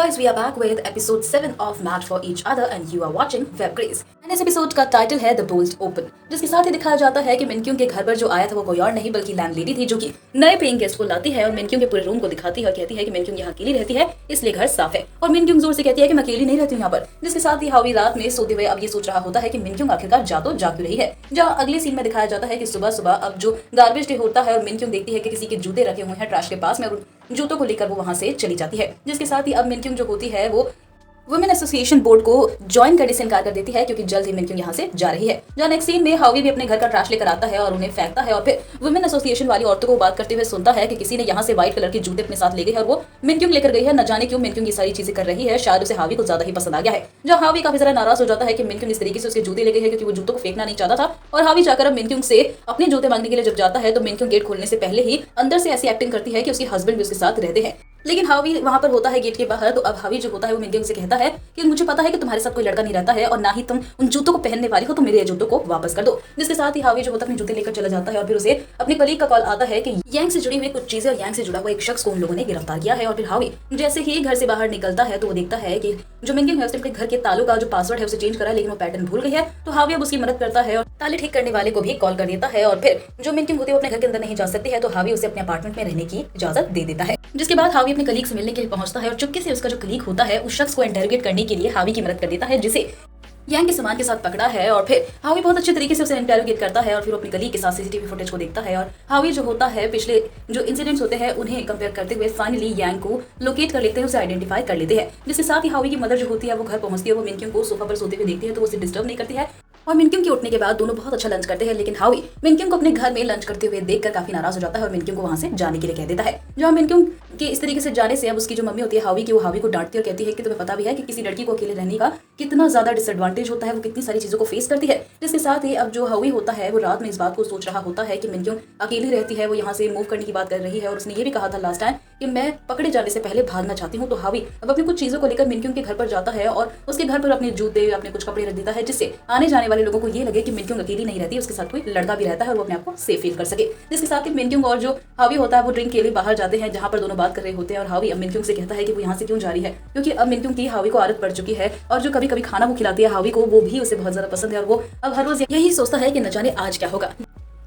guys, we are back with episode 7 of Match for Each Other and you are watching Web Grace. And इस episode का title है the bold open, जिसके साथ ही दिखाया जाता है कि मिनक्यूंग के घर पर जो आया था वो कोई और नहीं बल्कि लैंडलेडी थी, जो कि नए पेइंग गेस्ट को लाती है और मिनक्यूंग के पूरे रूम को दिखाती है और कहती है कि मिनक्यूंग यहाँ अकेली रहती है इसलिए घर साफ है। और मिनक्यूंग जोर से कहती है कि मैं अकेली नहीं रहती हूँ यहाँ पर, जिसके साथ ही हावी रात में सोते हुए अब ये सोच रहा होता है कि मिनक्यूंग आखिरकार जा तो जाग रही है। जहाँ अगले सीन में दिखाया जाता है कि सुबह सुबह अब जो गार्बेज डे होता है और मिनक्यूंग देखती है कि किसी के जूते रखे हुए हैं ट्रैश के पास में और जूतों को लेकर वो वहां से चली जाती है, जिसके साथ ही अब मिनक्यूंग जो होती है वो वुमेन एसोसिएशन बोर्ड को ज्वाइन करने से इनकार कर देती है क्योंकि जल्द ही मिनक्यूंग यहाँ से जा रही है। जहाँ नेक्स्ट सीन में हावी भी अपने घर का ट्रैश लेकर आता है और उन्हें फेंकता है और फिर वुमेन एसोसिएशन वाली औरतों को बात करते हुए सुनता है कि किसी ने यहाँ से व्हाइट कलर के जूते अपने साथ ले गए और वो मिनक्यूंग लेकर गई है। न जाने क्यों मिनक्यूंग ये सारी चीजें कर रही है, शायद उसे हावी को ज्यादा ही पसंद आ गया है। जहाँ हावी काफी ज्यादा नाराज हो जाता है कि मिनक्यूंग इस तरीके से उसके जूते ले गई है क्योंकि वो जूतों को फेंकना नहीं चाहता था। और हावी जाकर अब मिनक्यूंग से अपने जूते मांगने के लिए जब जाता है तो मिनक्यूंग गेट खोलने से पहले ही अंदर से ऐसी एक्टिंग करती है कि उसके हस्बैंड भी उसके साथ रहते हैं, लेकिन हावी वहां पर होता है गेट के बाहर। तो अब हावी जो होता है वो मिनक्यूंग से कहता है कि मुझे पता है कि तुम्हारे साथ कोई लड़का नहीं रहता है और ना ही तुम उन जूतों को पहनने वाली हो, तो मेरे जूतों को वापस कर दो। जिसके साथ ही हावी जो होता है अपने जूते लेकर चला जाता है और फिर उसे अपने कलीग का कॉल आता है कि यांग से जुड़ी हुई कुछ चीजें और यांग से जुड़ा हुआ एक शख्स को उन लोगों ने गिरफ्तार किया है। और फिर हावी जैसे ही घर से बाहर निकलता है तो वो देखता है कि जो मिनक्यूंग है उसने अपने घर के तालों का जो पासवर्ड है उसे चेंज करा, लेकिन वो पैटर्न भूल गई है। तो हावी अब उसकी मदद करता है और ताले ठीक करने वाले को भी कॉल कर देता है। और फिर जो मिनक्यूंग होती है वो अपने घर के अंदर नहीं जा सकती है तो हावी उसे अपने अपार्टमेंट में रहने की इजाजत दे देता है। जिसके बाद हावी अपने कलीग से मिलने के लिए पहुंचता है और चुपके से उसका जो कलीग होता है उस शख्स को इंटरोगेट करने के लिए हावी की मदद कर देता है, जिसे यांग के सामान के साथ पकड़ा है। और फिर हावी बहुत अच्छे तरीके से उसे इंटरोगेट करता है और फिर अपनी कलीग के साथ सीसीटीवी फुटेज को देखता है। और हावी जो होता है पिछले जो इंसिडेंट्स होते हैं उन्हें कंपेयर करते हुए फाइनली यांग को लोकेट कर लेते हैं, उसे आइडेंटिफाई कर लेते हैं। जिसके साथ ही हावी की मदर जो होती है वो घर पहुंचती है, वो मिनक्यूंग को सोफा पर सोते हुए देखती है तो उसे डिस्टर्ब नहीं करती है। और मिनक्यूंग के उठने के बाद दोनों बहुत अच्छा लंच करते हैं, लेकिन हावी मिनक्यूंग को अपने घर में लंच करते हुए देखकर काफी नाराज हो जाता है और मिनक्यूंग को वहां से जाने के लिए कह देता है। जहाँ मिनक्यूंग के इस तरीके से जाने से अब उसकी जो मम्मी होती है हावी की, वो हावी को डांटती है और कहती है कि तुम्हें पता भी है कि किसी लड़की को अकेले रहने का कितना ज्यादा डिसएडवांटेज होता है, वो कितनी सारी चीजों को फेस करती है। जिसके साथ ही अब जो हावी होता है वो रात में इस बात को सोच रहा होता है कि मिनक्यूंग अकेली रहती है, वो यहाँ से मूव करने की बात कर रही है और उसने ये भी कहा था लास्ट टाइम कि मैं पकड़े जाने से पहले भागना चाहती हूँ। तो हावी अब अपनी कुछ चीजों को लेकर मिनक्यूंग के घर पर जाता है और उसके घर पर अपने जूते अपने कुछ कपड़े रख देता है, जिससे आने जाने वाले लोगों को ये लगे कि मिनक्यूंग अकेली नहीं रहती, उसके साथ कोई लड़का भी रहता है और वो अपने आप को सेफ फील कर सके। जिसके साथ ही मिनक्यूंग और जो हावी होता है वो ड्रिंक के लिए बाहर जाते हैं, जहां पर दोनों बात कर रहे होते हैं। और हावी अब मिनक्यूंग से कहता है कि वो यहाँ से क्यों जा रही है, क्योंकि अब मिनक्यूंग की हावी को आदत पड़ चुकी है और जो कभी कभी खाना वो खिलाती है हावी को वो भी उसे बहुत ज्यादा पसंद है और वो अब हर रोज यही सोचता है कि न जाने आज क्या होगा।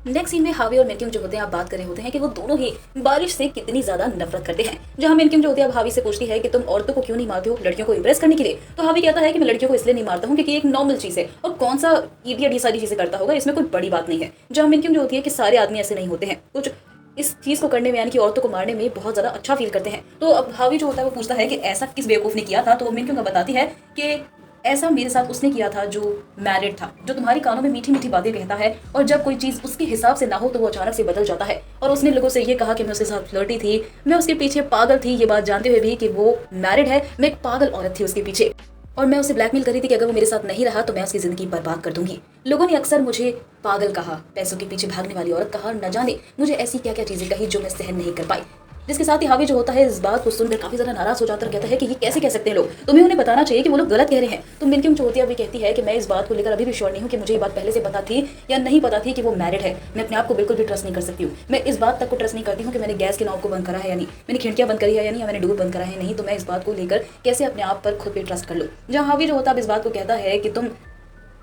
नेक्स्ट सीन में हावी और मिनक्यूंग जो होते हैं आप बात कर रहे होते हैं कि वो दोनों ही बारिश से कितनी ज्यादा नफरत करते हैं। जहां मिनक्यूंग जो होती है अब हावी से पूछती है कि तुम औरतों को क्यों नहीं मारते हो लड़कियों को इंप्रेस करने के लिए। तो हावी कहता है कि मैं लड़कियों को इसलिए नहीं मारता हूँ क्योंकि एक नॉर्मल चीज है और कौन सा इडियट ये सारी चीजें करता होगा, इसमें कोई बड़ी बात नहीं है। जहां मिनक्यूंग जो होती है कि सारे आदमी ऐसे नहीं होते हैं, कुछ इस चीज को करने में यानी कि औरतों को मारने में बहुत ज्यादा अच्छा फील करते हैं। तो अब हावी जो होता है वो पूछता है कि ऐसा किस बेवकूफ ने किया था। तो मिनक्यूंग बताती है कि ऐसा मेरे साथ उसने किया था जो मैरिड था, जो तुम्हारी कानों में मीठी मीठी बातें कहता है और जब कोई चीज उसके हिसाब से ना हो तो वो अचानक से बदल जाता है। और उसने लोगों से ये कहा कि मैं उसके साथ फ्लर्टी थी, मैं उसके पीछे पागल थी, ये बात जानते हुए भी कि वो मैरिड है, मैं एक पागल औरत थी उसके पीछे और मैं उसे ब्लैकमेल करी थी कि अगर वो मेरे साथ नहीं रहा तो मैं उसकी जिंदगी बर्बाद कर दूंगी। लोगों ने अक्सर मुझे पागल कहा, पैसों के पीछे भागने वाली औरत कहा, न जाने मुझे ऐसी क्या क्या चीजें कही जो मैं सहन नहीं कर पाई। जिसके साथ ही हावी जो होता है इस बात को सुनकर काफी ज्यादा नाराज हो जाता है, कहता है कि ये कैसे कह सकते हैं लोग, तुम्हें उन्हें बताना चाहिए कि वो लोग गलत कह रहे हैं। तो मिनक्यूंग जो होती है अभी कहती है कि मैं इस बात को लेकर अभी भी श्योर नहीं हूँ कि मुझे ये बात पहले से पता थी या नहीं पता थी कि वो मैरिड है। मैं अपने आप को बिल्कुल भी ट्रस्ट नहीं कर सकती हूँ। मैं इस बात तक को ट्रस्ट नहीं करती हूँ कि मैंने गैस के नॉब को बंद करा है या नहीं, मैंने खिड़कियां बंद करी है या नहीं, या मैंने डोर बंद करा है नहीं, तो मैं इस बात को लेकर कैसे अपने आप पर खुद पे ट्रस्ट कर लूँ। जहाँ हावी जो होता है इस बात को कहता है कि तुम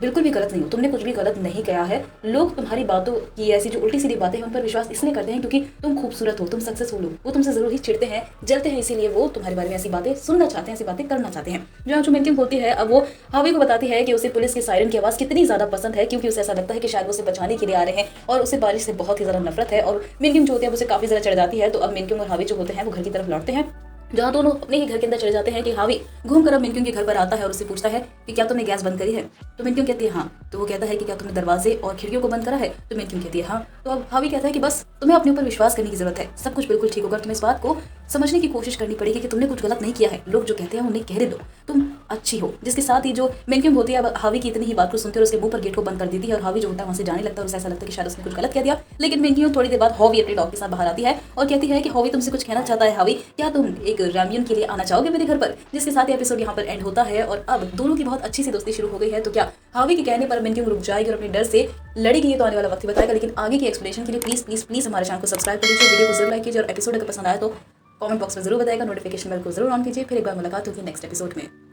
बिल्कुल भी गलत नहीं हो, तुमने कुछ भी गलत नहीं किया है। लोग तुम्हारी बातों की ऐसी जो उल्टी सीधी बातें हैं उन पर विश्वास इसलिए करते हैं क्योंकि तुम खूबसूरत हो, तुम सक्सेसफुल हो, वो तुमसे जरूर ही चिढ़ते हैं, जलते हैं, इसीलिए वो तुम्हारे बारे में ऐसी बातें सुनना चाहते हैं, ऐसी बातें करना चाहते हैं। जहाँ जो मिनक्यूंग होती है अब वो हावी को बताती है कि उसे पुलिस की सायरन की आवाज कितनी ज्यादा पसंद है, क्योंकि उसे ऐसा लगता है कि शायद उसे बचाने के लिए आ रहे हैं और उसे बारिश से बहुत ही ज्यादा नफरत है। और मिनक्यूंग जो होती है उसे काफी ज्यादा चढ़ जाती है। तो अब मिनक्यूंग और हावी जो होते हैं वो घर की तरफ लौटते हैं, जहाँ दोनों अपने ही घर के अंदर चले जाते हैं कि हावी घूम कर अब मिनक्यूंग के घर पर आता है और उससे पूछता है कि क्या तुमने गैस बंद करी है। तो मिनक्यूंग कहती है हाँ। तो वो कहता है कि क्या तुमने दरवाजे और खिड़कियों को बंद करा है। तो मिनक्यूंग कहती है हाँ। तो अब हावी कहता है कि बस तुम्हें अपने ऊपर विश्वास करने की जरूरत है, सब कुछ बिल्कुल ठीक होगा, तुम्हें इस बात को समझने की कोशिश करनी पड़ेगी कि तुमने कुछ गलत नहीं किया है, लोग जो कहते हैं उन्हें कह दो, तुम अच्छी हो। जिसके साथ ही जो मिनक्यूंग होती है अब हावी की इतनी ही बात को सुनते और उसके मुंह पर गेट को बंद कर देती है और हावी जो होता है वहां से जाने लगता है और उसे ऐसा लगता है कि शायद उसने कुछ गलत कह दिया। लेकिन मिनक्यूंग थोड़ी देर बाद हावी अपने डॉग के साथ बाहर आती है और कहती है कि हावी तुमसे कुछ कहना चाहता है। हावी क्या तुम एक रैमियन के लिए आना चाहोगे मेरे घर पर। जिसके साथ ही एपिसोड यहाँ पर एंड होता है और अब दोनों की बहुत अच्छी सी दोस्ती शुरू हो गई है। तो क्या हावी के कहने पर मिनक्यूंग रुक जाएगी और अपने डर से लड़ेगी, ये तो आने वाला वक्त ही बताएगा। लेकिन आगे की एक्सप्लेनेशन के लिए प्लीज प्लीज प्लीज हमारे चैनल को सब्सक्राइब कर लीजिए, वीडियो को जरूर लाइक कीजिए और एपिसोड अगर पसंद आया तो कमेंट बॉक्स में जरूर बताएगा, नोटिफिकेशन बेल को जरूर ऑन कीजिए। फिर एक बार मुलाकात होगी नेक्स्ट एपिसोड में।